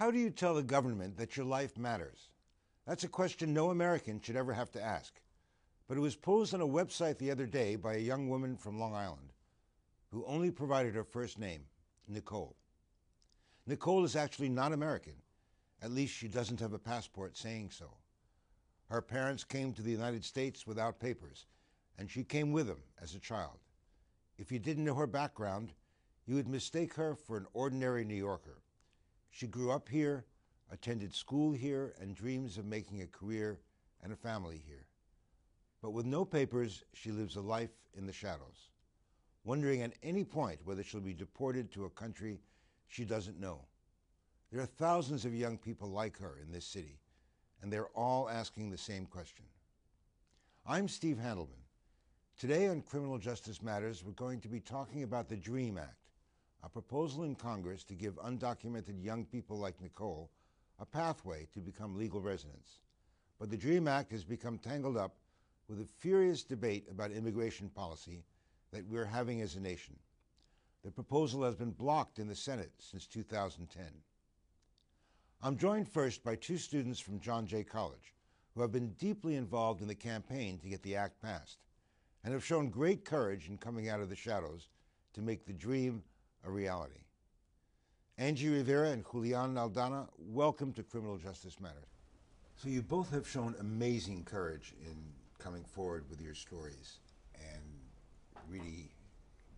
How do you tell the government that your life matters? That's a question no American should ever have to ask. But it was posed on a website the other day by a young woman from Long Island who only provided her first name, Nicole. Nicole is actually not American. At least she doesn't have a passport saying so. Her parents came to the United States without papers, and she came with them as a child. If you didn't know her background, you would mistake her for an ordinary New Yorker. She grew up here, attended school here, and dreams of making a career and a family here. But with no papers, she lives a life in the shadows, wondering at any point whether she'll be deported to a country she doesn't know. There are thousands of young people like her in this city, and they're all asking the same question. I'm Steve Handelman. Today on Criminal Justice Matters, we're going to be talking about the DREAM Act, a proposal in Congress to give undocumented young people like Nicole a pathway to become legal residents. But the DREAM Act has become tangled up with a furious debate about immigration policy that we're having as a nation. The proposal has been blocked in the Senate since 2010. I'm joined first by two students from John Jay College who have been deeply involved in the campaign to get the act passed and have shown great courage in coming out of the shadows to make the dream a reality. Angy, Rivera, and Julian, Aldana, welcome to Criminal Justice Matters. So you both have shown amazing courage in coming forward with your stories and really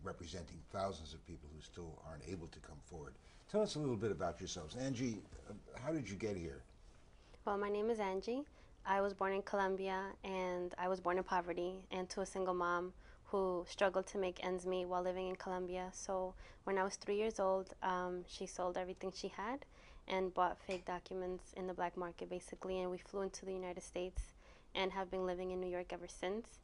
representing thousands of people who still aren't able to come forward. Tell us a little bit about yourselves. Angy, how did you get here? Well, my name is Angy. I was born in Colombia, and I was born in poverty and to a single mom who struggled to make ends meet while living in Colombia. So when I was 3 years old, she sold everything she had and bought fake documents in the black market, basically, and we flew into the United States and have been living in New York ever since.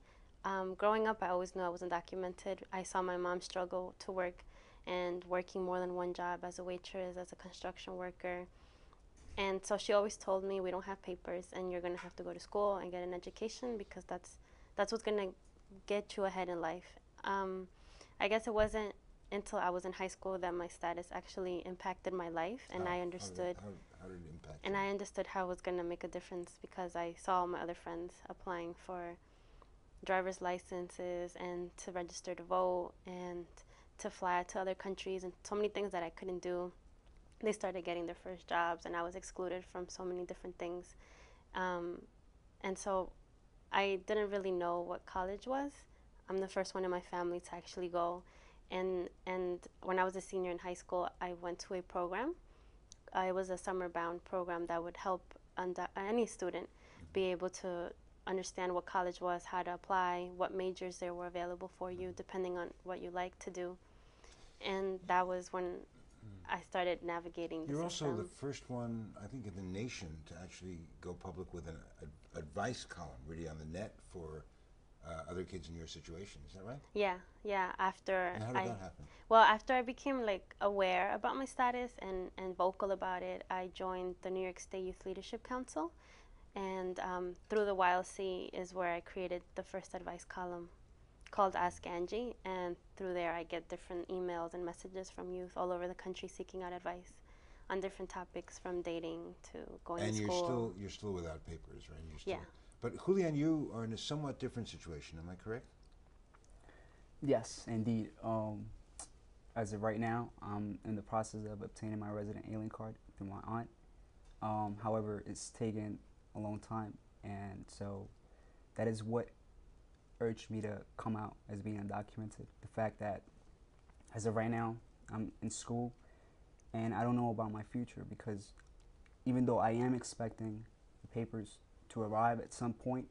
Growing up, I always knew I was undocumented. I saw my mom struggle to work and working more than one job as a waitress, as a construction worker. And so she always told me, we don't have papers and you're going to have to go to school and get an education because that's what's going to get you ahead in life. I guess it wasn't until I was in high school that my status actually impacted my life, and I understood. How did it impact and you? I understood how it was going to make a difference because I saw my other friends applying for driver's licenses and to register to vote and to fly to other countries and so many things that I couldn't do. They started getting their first jobs, and I was excluded from so many different things. And so I didn't really know what college was. I'm the first one in my family to actually go. And when I was a senior in high school, I went to a program. It was a summer-bound program that would help any student be able to understand what college was, how to apply, what majors there were available for you, depending on what you like to do. And that was when I started navigating the You're system. also the first one, I think, in the nation to actually go public with an advice column, really on the net for other kids in your situation. Is that right? Yeah. After And how did that happen? Well, after I became aware about my status and vocal about it, I joined the New York State Youth Leadership Council, and through the YLC is where I created the first advice column called Ask Angy, and through there I get different emails and messages from youth all over the country seeking out advice on different topics, from dating to going to school. And you're still without papers, right? Yeah. But Julian, you are in a somewhat different situation. Am I correct? Yes, indeed. As of right now, I'm in the process of obtaining my resident alien card through my aunt. However, it's taken a long time, and so that is what urged me to come out as being undocumented. The fact that as of right now, I'm in school, and I don't know about my future, because even though I am expecting the papers to arrive at some point,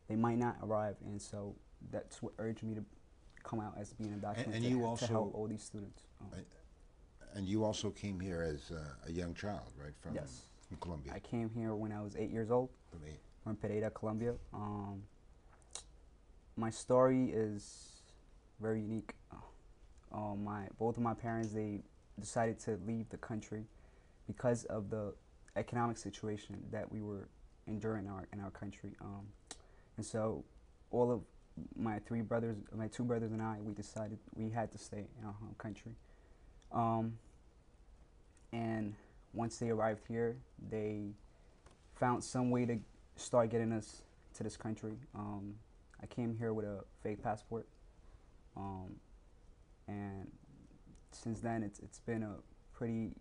they might not arrive, and so that's what urged me to come out as being undocumented And you also, to help all these students. And you also came here as a young child, right? From Colombia. I came here when I was 8 years old. From Pereira, Colombia. My story is very unique. Both of my parents, they decided to leave the country because of the economic situation that we were enduring in our country. And so all of my two brothers and I, we decided we had to stay in our home country. And once they arrived here, they found some way to start getting us to this country. I came here with a fake passport, and since then it's been a pretty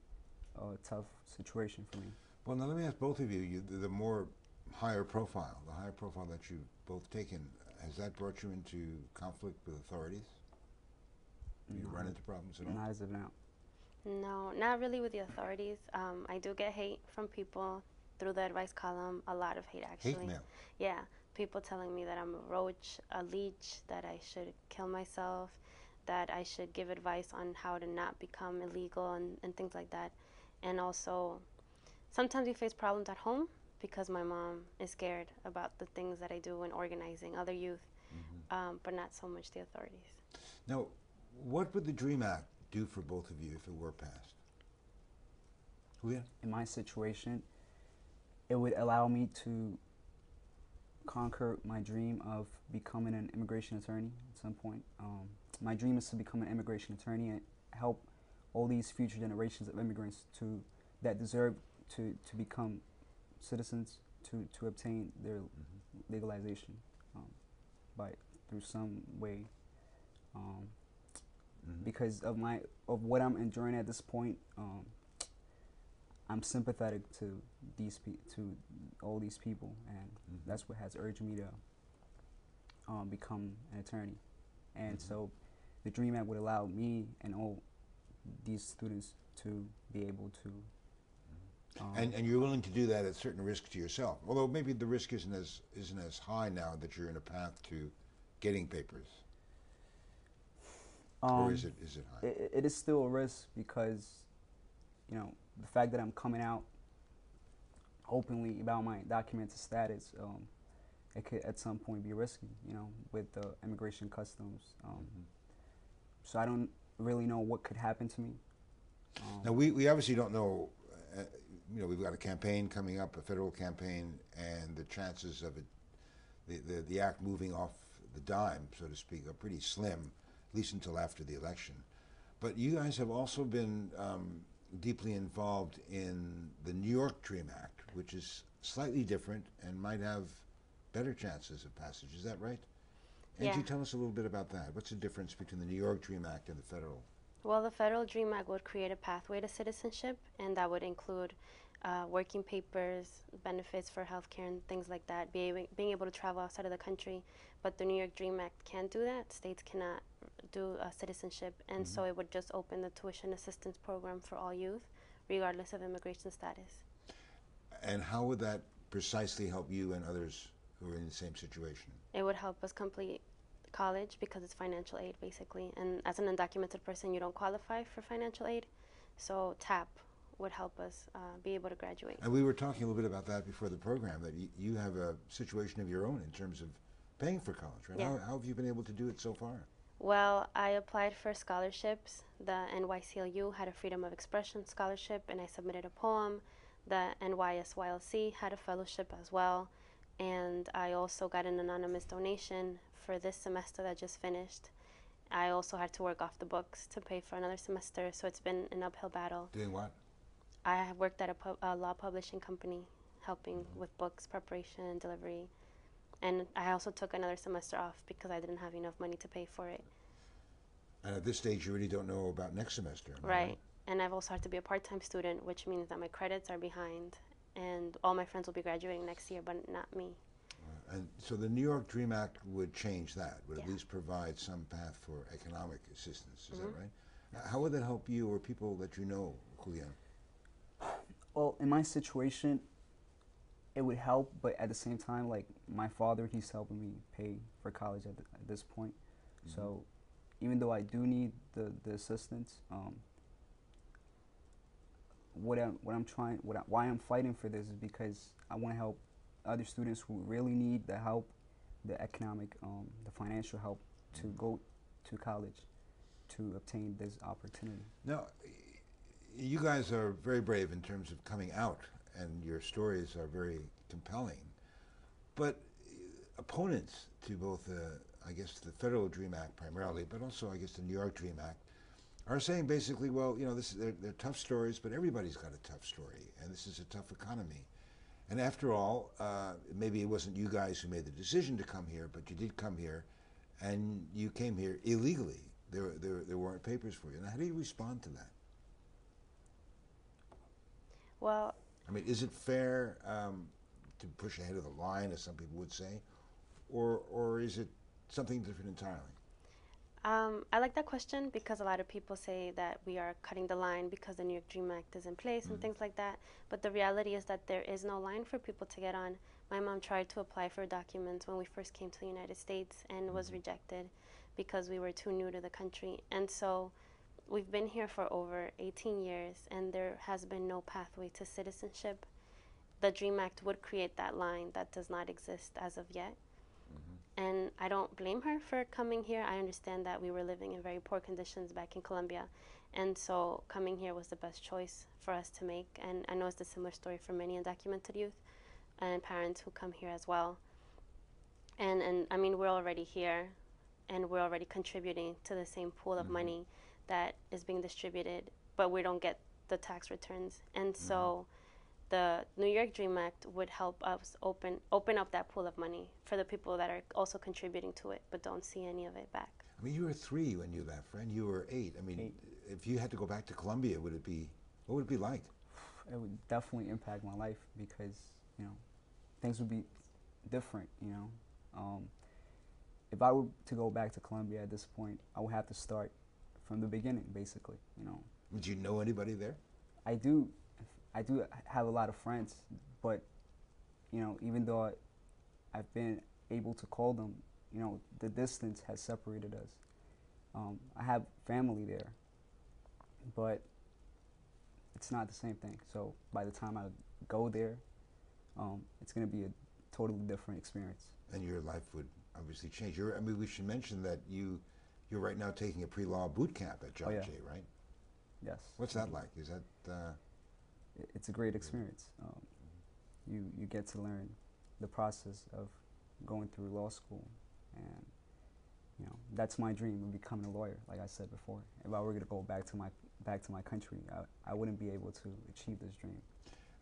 tough situation for me. Well, now let me ask both of you, the more higher profile that you've both taken, has that brought you into conflict with authorities? Have you run into problems at all? Not as of now. No, not really with the authorities. I do get hate from people through the advice column, a lot of hate actually. Hate mail? Yeah, people telling me that I'm a roach, a leech, that I should kill myself, that I should give advice on how to not become illegal and things like that. And also, sometimes we face problems at home because my mom is scared about the things that I do in organizing other youth, but not so much the authorities. Now, what would the DREAM Act do for both of you if it were passed? Julian? In my situation, it would allow me to conquer my dream of becoming an immigration attorney at some point. My dream is to become an immigration attorney and help all these future generations of immigrants that deserve to become citizens, to obtain their legalization through some way. Because of what I'm enduring at this point, I'm sympathetic to all these people, and that's what has urged me to become an attorney. And so, the DREAM Act would allow me and all these students to be able to. And you're willing to do that at certain risk to yourself, although maybe the risk isn't as high now that you're in a path to getting papers. Or is it high? It is still a risk because, the fact that I'm coming out openly about my documented status, it could at some point be risky, with the immigration customs. So I don't really know what could happen to me. Now we obviously don't know. We've got a campaign coming up, a federal campaign, and the chances of it, the act moving off the dime, so to speak, are pretty slim, at least until after the election. But you guys have also been deeply involved in the New York DREAM Act, which is slightly different and might have better chances of passage. Is that right? Yeah. Angy, tell us a little bit about that. What's the difference between the New York DREAM Act and the federal? Well, the federal DREAM Act would create a pathway to citizenship, and that would include working papers, benefits for healthcare, and things like that, being able to travel outside of the country. But the New York DREAM Act can't do that. States cannot do citizenship, and so it would just open the tuition assistance program for all youth, regardless of immigration status. And how would that precisely help you and others who are in the same situation? It would help us complete college because it's financial aid, basically. And as an undocumented person, you don't qualify for financial aid. So TAP would help us be able to graduate. And we were talking a little bit about that before the program, that you have a situation of your own in terms of paying for college, right? Yeah. How have you been able to do it so far? Well, I applied for scholarships. The NYCLU had a Freedom of Expression scholarship, and I submitted a poem. The NYSYLC had a fellowship as well. And I also got an anonymous donation for this semester that just finished. I also had to work off the books to pay for another semester, so it's been an uphill battle. Doing what? I have worked at a law publishing company, helping with books preparation and delivery. And I also took another semester off because I didn't have enough money to pay for it. And at this stage, you really don't know about next semester. Right. And I've also had to be a part-time student, which means that my credits are behind. And all my friends will be graduating next year, but not me. And so the New York DREAM Act would change that, would Yeah. at least provide some path for economic assistance. Is that right? How would that help you or people that you know, Julian? Well, in my situation, it would help, but at the same time, like my father, he's helping me pay for college at this point. So even though I do need the assistance, why I'm fighting for this is because I want to help other students who really need the help, the economic, the financial help to go to college, to obtain this opportunity. Now, you guys are very brave in terms of coming out, and your stories are very compelling. But opponents to both, I guess, the federal DREAM Act primarily, but also, I guess, the New York DREAM Act, Are saying basically, well, you know, they're tough stories, but everybody's got a tough story, and this is a tough economy. And after all, maybe it wasn't you guys who made the decision to come here, but you did come here, and you came here illegally. There weren't papers for you. Now, how do you respond to that? Well, I mean, is it fair to push ahead of the line, as some people would say, or is it something different entirely? I like that question because a lot of people say that we are cutting the line because the New York Dream Act is in place and things like that. But the reality is that there is no line for people to get on. My mom tried to apply for documents when we first came to the United States and was rejected because we were too new to the country. And so we've been here for over 18 years and there has been no pathway to citizenship. The Dream Act would create that line that does not exist as of yet. And I don't blame her for coming here. I understand that we were living in very poor conditions back in Colombia. And so coming here was the best choice for us to make. And I know it's a similar story for many undocumented youth and parents who come here as well. And I mean, we're already here and we're already contributing to the same pool of money that is being distributed, but we don't get the tax returns. And so the New York Dream Act would help us open up that pool of money for the people that are also contributing to it but don't see any of it back. I mean, you were 3 when you left, friend. You were 8. I mean, 8. If you had to go back to Colombia, what would it be like? It would definitely impact my life because, you know, things would be different, you know. If I were to go back to Colombia at this point, I would have to start from the beginning, basically, you know. Did you know anybody there? I do have a lot of friends, but, you know, even though I've been able to call them, you know, the distance has separated us. I have family there, but it's not the same thing. So by the time I go there, it's going to be a totally different experience. And your life would obviously change. I mean, we should mention that you're right now taking a pre-law boot camp at John Jay, right? Yes. What's that like? Is that... It's a great experience. You get to learn the process of going through law school, and you know that's my dream of becoming a lawyer. Like I said before, if I were to go back to my country, I wouldn't be able to achieve this dream.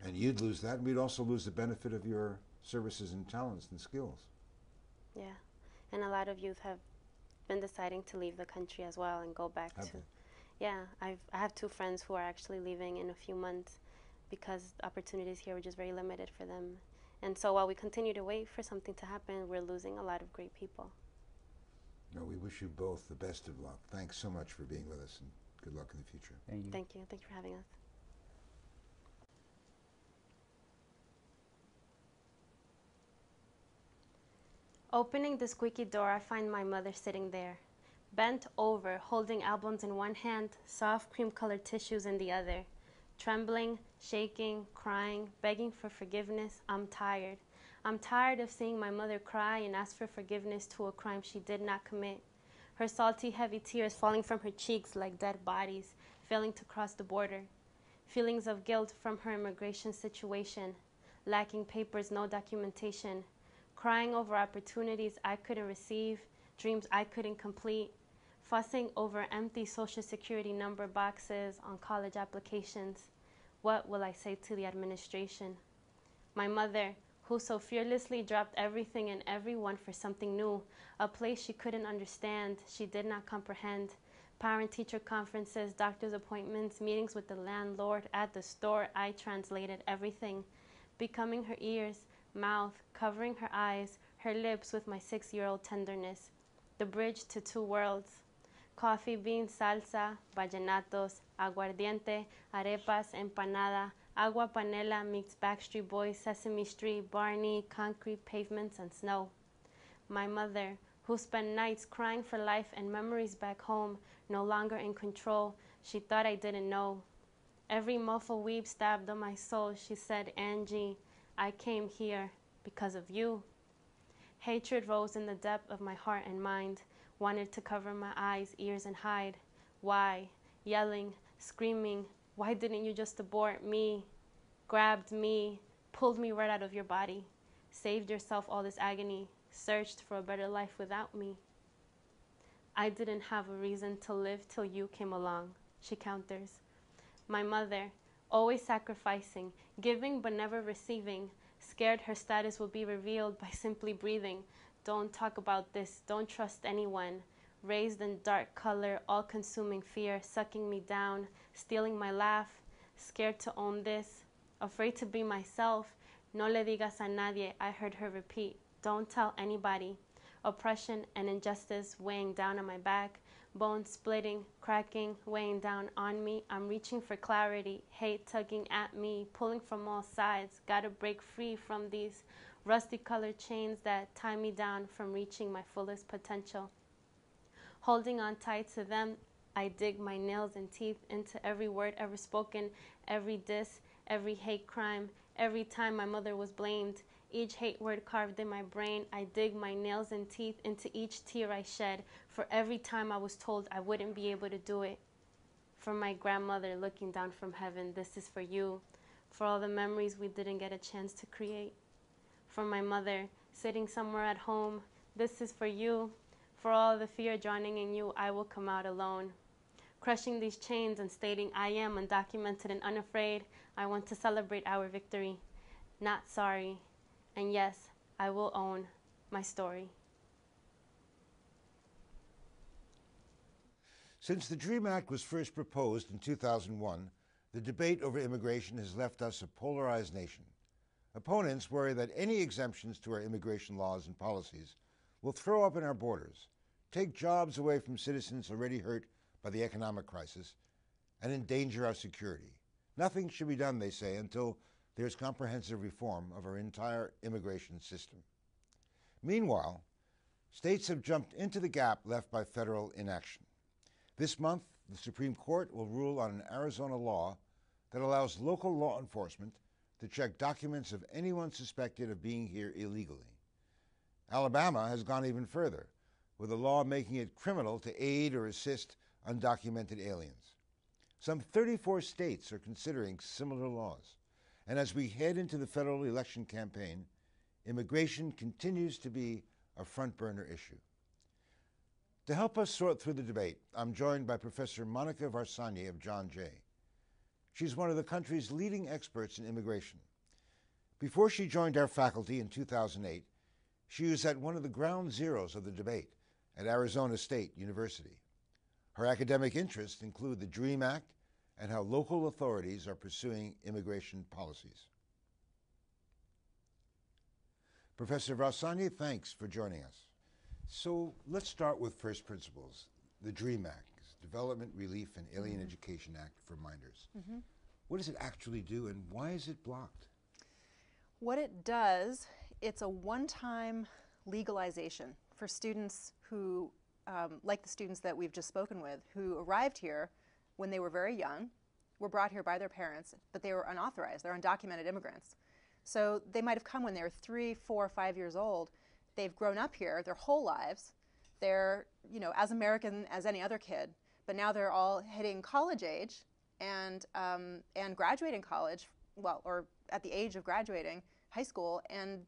And you'd lose that, and we'd also lose the benefit of your services and talents and skills. Yeah, and a lot of youth have been deciding to leave the country as well and go back to. Yeah, I have 2 friends who are actually leaving in a few months because opportunities here were just very limited for them. And so while we continue to wait for something to happen, we're losing a lot of great people. No, we wish you both the best of luck. Thanks so much for being with us, and good luck in the future. Thank you. Thank you. Thank you for having us. Opening the squeaky door, I find my mother sitting there, bent over, holding albums in one hand, soft cream-colored tissues in the other. Trembling, shaking, crying, begging for forgiveness. I'm tired. I'm tired of seeing my mother cry and ask for forgiveness to a crime she did not commit. Her salty, heavy tears falling from her cheeks like dead bodies, failing to cross the border. Feelings of guilt from her immigration situation. Lacking papers, no documentation. Crying over opportunities I couldn't receive, dreams I couldn't complete. Fussing over empty Social Security number boxes on college applications. What will I say to the administration? My mother, who so fearlessly dropped everything and everyone for something new, a place she couldn't understand, she did not comprehend. Parent-teacher conferences, doctor's appointments, meetings with the landlord, at the store, I translated everything. Becoming her ears, mouth, covering her eyes, her lips with my 6-year-old tenderness. The bridge to 2 worlds. Coffee beans, salsa, vallenatos, aguardiente, arepas, empanada, agua panela meets Backstreet Boys, Sesame Street, Barney, concrete pavements, and snow. My mother, who spent nights crying for life and memories back home, no longer in control, she thought I didn't know. Every muffled weep stabbed on my soul. She said, Angy, I came here because of you. Hatred rose in the depth of my heart and mind, wanted to cover my eyes, ears, and hide. Why? Yelling, screaming, why didn't you just abort me? Grabbed me, pulled me right out of your body, saved yourself all this agony, searched for a better life without me. I didn't have a reason to live till you came along, she counters. My mother, always sacrificing, giving but never receiving, scared her status would be revealed by simply breathing. Don't talk about this, don't trust anyone. Raised in dark color, all-consuming fear, sucking me down, stealing my laugh, scared to own this, afraid to be myself. No le digas a nadie, I heard her repeat. Don't tell anybody. Oppression and injustice weighing down on my back, bones splitting, cracking, weighing down on me. I'm reaching for clarity, hate tugging at me, pulling from all sides. Gotta break free from these rusty colored chains that tie me down from reaching my fullest potential. Holding on tight to them, I dig my nails and teeth into every word ever spoken, every diss, every hate crime, every time my mother was blamed. Each hate word carved in my brain, I dig my nails and teeth into each tear I shed, for every time I was told I wouldn't be able to do it. For my grandmother looking down from heaven, this is for you. For all the memories we didn't get a chance to create. For my mother sitting somewhere at home, this is for you. For all the fear drowning in you, I will come out alone. Crushing these chains and stating I am undocumented and unafraid, I want to celebrate our victory. Not sorry. And yes, I will own my story. Since the DREAM Act was first proposed in 2001, the debate over immigration has left us a polarized nation. Opponents worry that any exemptions to our immigration laws and policies will throw up in our borders, take jobs away from citizens already hurt by the economic crisis, and endanger our security. Nothing should be done, they say, until there's comprehensive reform of our entire immigration system. Meanwhile, states have jumped into the gap left by federal inaction. This month, the Supreme Court will rule on an Arizona law that allows local law enforcement to check documents of anyone suspected of being here illegally. Alabama has gone even further, with a law making it criminal to aid or assist undocumented aliens. Some 34 states are considering similar laws. And as we head into the federal election campaign, immigration continues to be a front-burner issue. To help us sort through the debate, I'm joined by Professor Monica Varsanyi of John Jay. She's one of the country's leading experts in immigration. Before she joined our faculty in 2008, she was at one of the ground zeros of the debate at Arizona State University. Her academic interests include the DREAM Act and how local authorities are pursuing immigration policies. Professor Varsanyi, thanks for joining us. So let's start with first principles. The DREAM Act, Development, Relief, and Alien Education Act for minors. What does it actually do, and why is it blocked? What it does, it's a one-time legalization for students who, like the students that we've just spoken with, who arrived here when they were very young, were brought here by their parents, but they were unauthorized. They're undocumented immigrants. So they might have come when they were 3, 4, 5 years old. They've grown up here their whole lives. They're, as American as any other kid, but now they're all hitting college age and graduating college, or at the age of graduating high school, and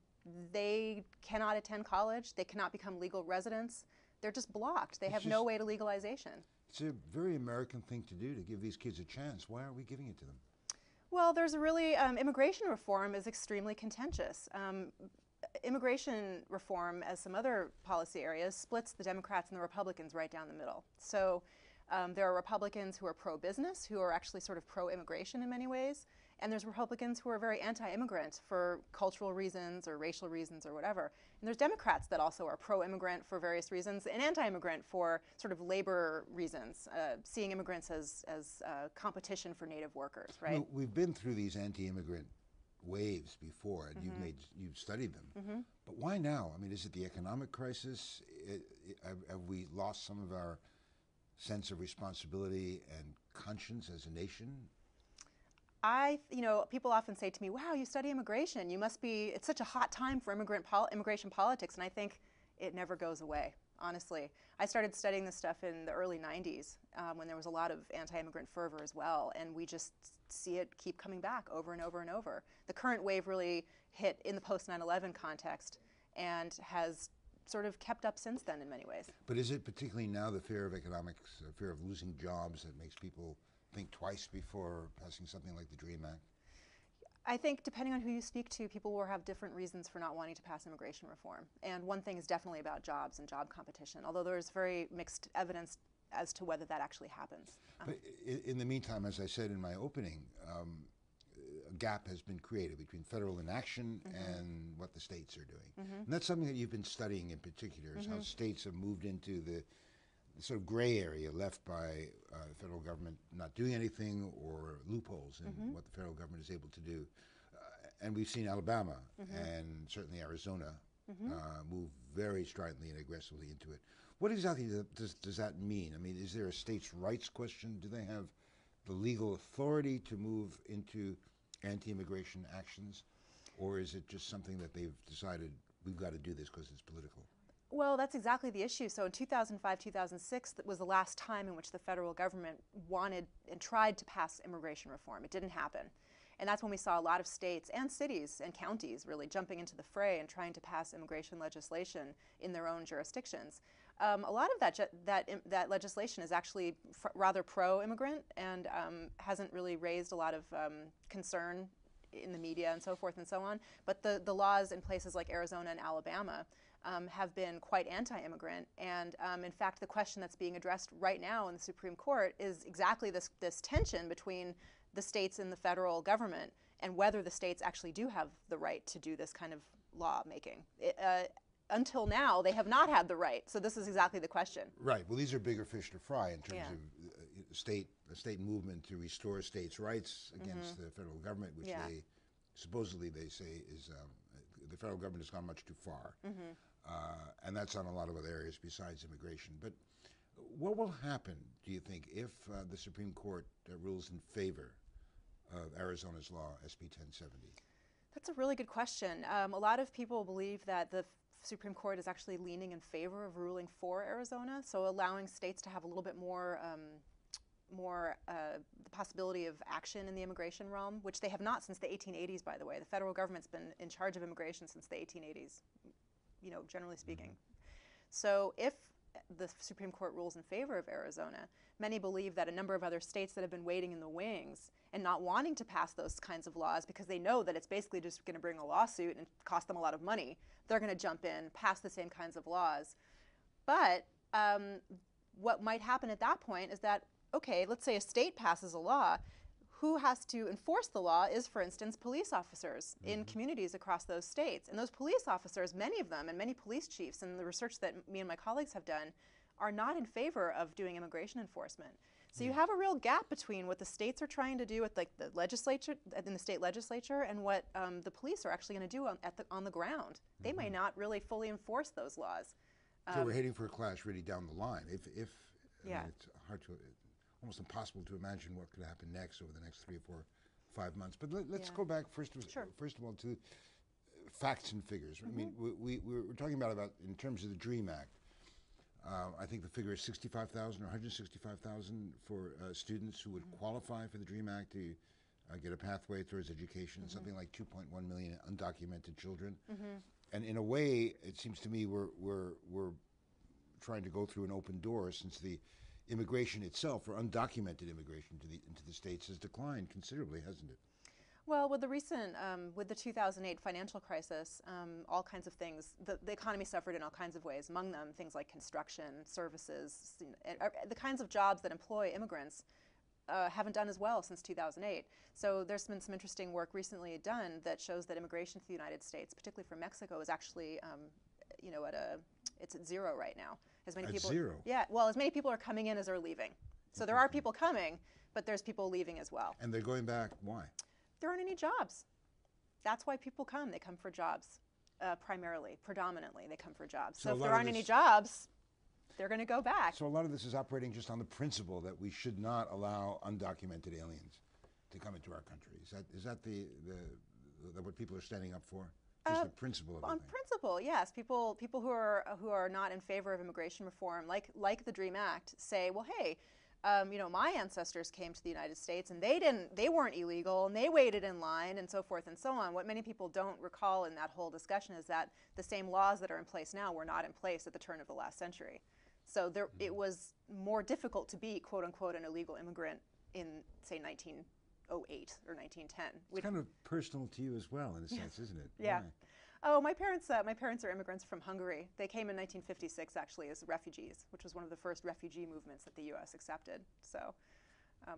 they cannot attend college. They cannot become legal residents. They're just blocked. They have no way to legalization. It's a very American thing to do, to give these kids a chance. Why aren't we giving it to them? Well, there's a really, immigration reform is extremely contentious. Immigration reform, as some other policy areas, splits the Democrats and the Republicans right down the middle. So there are Republicans who are pro-business, who are actually sort of pro-immigration in many ways, and there's Republicans who are very anti-immigrant for cultural reasons or racial reasons or whatever. And there's Democrats that also are pro-immigrant for various reasons and anti-immigrant for sort of labor reasons, seeing immigrants as competition for native workers, right? Well, we've been through these anti-immigrant waves before, and you've studied them. But why now? I mean, is it the economic crisis? Have we lost some of our sense of responsibility and conscience as a nation? People often say to me, wow, you study immigration. It's such a hot time for immigration politics. And I think it never goes away, honestly. I started studying this stuff in the early 90s when there was a lot of anti-immigrant fervor as well. And we just see it keep coming back over and over and over. The current wave really hit in the post 9/11 context and has sort of kept up since then in many ways. But is it particularly now the fear of economics, fear of losing jobs that makes people think twice before passing something like the DREAM Act? I think depending on who you speak to, people will have different reasons for not wanting to pass immigration reform. And one thing is definitely about jobs and job competition, although there's very mixed evidence as to whether that actually happens. But in the meantime, as I said in my opening, a gap has been created between federal inaction and what the states are doing. And that's something that you've been studying in particular, is how states have moved into the sort of gray area left by the federal government not doing anything, or loopholes in what the federal government is able to do. And we've seen Alabama and certainly Arizona move very stridently and aggressively into it. What exactly does that mean? I mean, is there a states' rights question? Do they have the legal authority to move into anti-immigration actions? Or is it just something that they've decided, we've got to do this because it's political? Well, that's exactly the issue. So in 2005, 2006, that was the last time in which the federal government wanted and tried to pass immigration reform. It didn't happen. And that's when we saw a lot of states and cities and counties really jumping into the fray and trying to pass immigration legislation in their own jurisdictions. A lot of that legislation is actually rather pro-immigrant and hasn't really raised a lot of concern in the media and so forth and so on. But the laws in places like Arizona and Alabama have been quite anti-immigrant, and in fact the question that's being addressed right now in the Supreme Court is exactly this tension between the states and the federal government, and whether the states actually do have the right to do this kind of law making. Until now, they have not had the right, so this is exactly the question. Right. Well, these are bigger fish to fry in terms of the state movement to restore states' rights against the federal government, which they supposedly they say is the federal government has gone much too far. And that's on a lot of other areas besides immigration. But what will happen, do you think, if the Supreme Court rules in favor of Arizona's law, SB 1070? That's a really good question. A lot of people believe that the Supreme Court is actually leaning in favor of ruling for Arizona, so allowing states to have a little bit more the possibility of action in the immigration realm, which they have not since the 1880s, by the way. The federal government's been in charge of immigration since the 1880s, generally speaking. So if the Supreme Court rules in favor of Arizona, many believe that a number of other states that have been waiting in the wings and not wanting to pass those kinds of laws because they know that it's basically just going to bring a lawsuit and cost them a lot of money, they're going to jump in, pass the same kinds of laws. But what might happen at that point is that, okay, let's say a state passes a law. Who has to enforce the law is, for instance, police officers in communities across those states. And those police officers, many of them, and many police chiefs, and the research that me and my colleagues have done, are not in favor of doing immigration enforcement. So you have a real gap between what the states are trying to do with the legislature, in the state legislature, and what the police are actually going to do on the ground. They may not really fully enforce those laws. So we're heading for a clash really down the line. I mean, it's hard to, almost impossible to imagine what could happen next over the next 3 or 4, 5 months. But let's go back first of all to facts and figures. I mean, we're talking about in terms of the DREAM Act. I think the figure is 65,000 or 165,000 for students who would qualify for the DREAM Act to get a pathway towards education. Something like 2.1 million undocumented children. And in a way, it seems to me we're trying to go through an open door, since the immigration itself, or undocumented immigration into the states, has declined considerably, hasn't it? Well, with the recent, with the 2008 financial crisis, all kinds of things, the economy suffered in all kinds of ways, among them things like construction, services, the kinds of jobs that employ immigrants haven't done as well since 2008. So there's been some interesting work recently done that shows that immigration to the United States, particularly from Mexico, is actually, it's at zero right now. As many people, zero? Yeah, well, as many people are coming in as are leaving. So there are people coming, but there's people leaving as well. And they're going back, why? There aren't any jobs. That's why people come. They come for jobs, primarily, predominantly, they come for jobs. So if there aren't any jobs, they're going to go back. So a lot of this is operating just on the principle that we should not allow undocumented aliens to come into our country. Is that what people are standing up for? Just the principle of it. On principle, yes. People who are not in favor of immigration reform, like the DREAM Act, say, well, hey, My ancestors came to the United States and they weren't illegal and they waited in line and so forth and so on. What many people don't recall in that whole discussion is that the same laws that are in place now were not in place at the turn of the last century. So it was more difficult to be, quote unquote, an illegal immigrant in, say, 1908 or 1910. It's kind of personal to you as well, in a sense, isn't it? Yeah. Why? Oh, my parents are immigrants from Hungary. They came in 1956, actually, as refugees, which was one of the first refugee movements that the U.S. accepted. So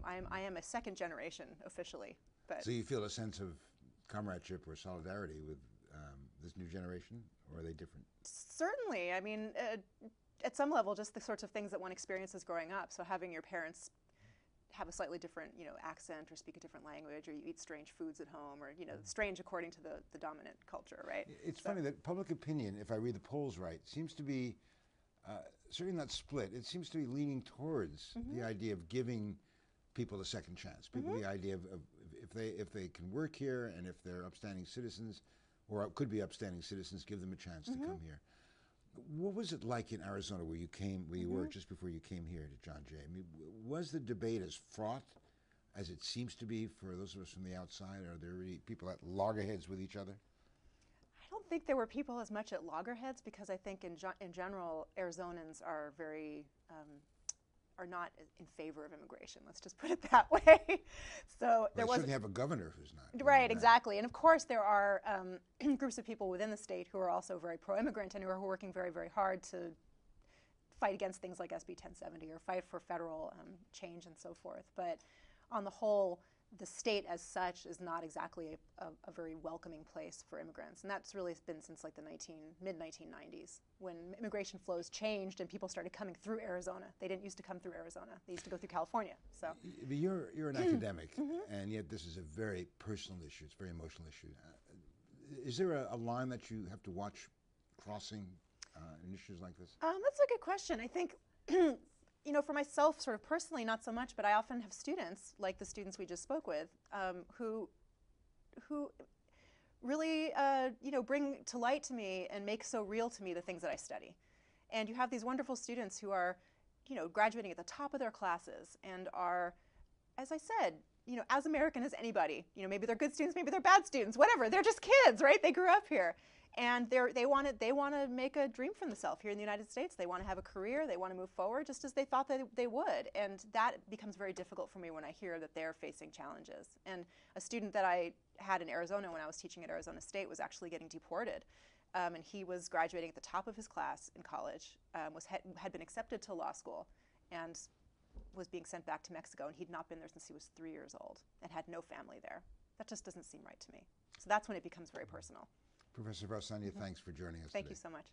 I am a second generation officially. But So you feel a sense of comradeship or solidarity with this new generation, or are they different? certainly, I mean, at some level, just the sorts of things that one experiences growing up. So having your parents have a slightly different, accent or speak a different language, or you eat strange foods at home, or, strange according to the dominant culture, right? It's funny that public opinion, if I read the polls right, seems to be certainly not split. It seems to be leaning towards the idea of giving people a second chance. People, the idea of if they can work here and if they're upstanding citizens, or could be upstanding citizens, give them a chance to come here. What was it like in Arizona, where you were just before you came here to John Jay? I mean, was the debate as fraught as it seems to be for those of us from the outside? Are there really people at loggerheads with each other? I don't think there were people as much at loggerheads, because I think in general, Arizonans are are not in favor of immigration. Let's just put it that way. So there was certainly have a governor who's not. Right, exactly. And of course, there are groups of people within the state who are also very pro-immigrant and who are working very, very hard to fight against things like SB 1070 or fight for federal change and so forth. But on the whole, the state as such is not exactly a very welcoming place for immigrants. And that's really been since like the mid-1990s, when immigration flows changed and people started coming through Arizona. They didn't used to come through Arizona. They used to go through California. So But you're an academic, and yet this is a very personal issue. It's a very emotional issue. Is there a line that you have to watch crossing in issues like this? That's a good question. I think for myself, sort of personally, not so much, but I often have students, like the students we just spoke with, who really, bring to light to me and make so real to me the things that I study. And you have these wonderful students who are, graduating at the top of their classes and are, as I said, as American as anybody. Maybe they're good students, maybe they're bad students, whatever. They're just kids, right? They grew up here. And they want to make a dream for themselves here in the United States. They want to have a career. They want to move forward, just as they thought that they would. And that becomes very difficult for me when I hear that they're facing challenges. And a student that I had in Arizona when I was teaching at Arizona State was actually getting deported. And he was graduating at the top of his class in college, had been accepted to law school, and was being sent back to Mexico. And he'd not been there since he was 3 years old and had no family there. That just doesn't seem right to me. So that's when it becomes very personal. Professor Varsanyi, thanks for joining us Thank today. you so much.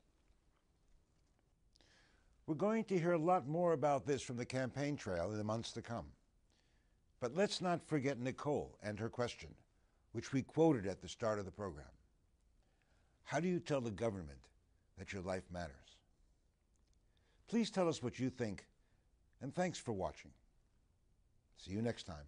We're going to hear a lot more about this from the campaign trail in the months to come. But let's not forget Nicole and her question, which we quoted at the start of the program. How do you tell the government that your life matters? Please tell us what you think, and thanks for watching. See you next time.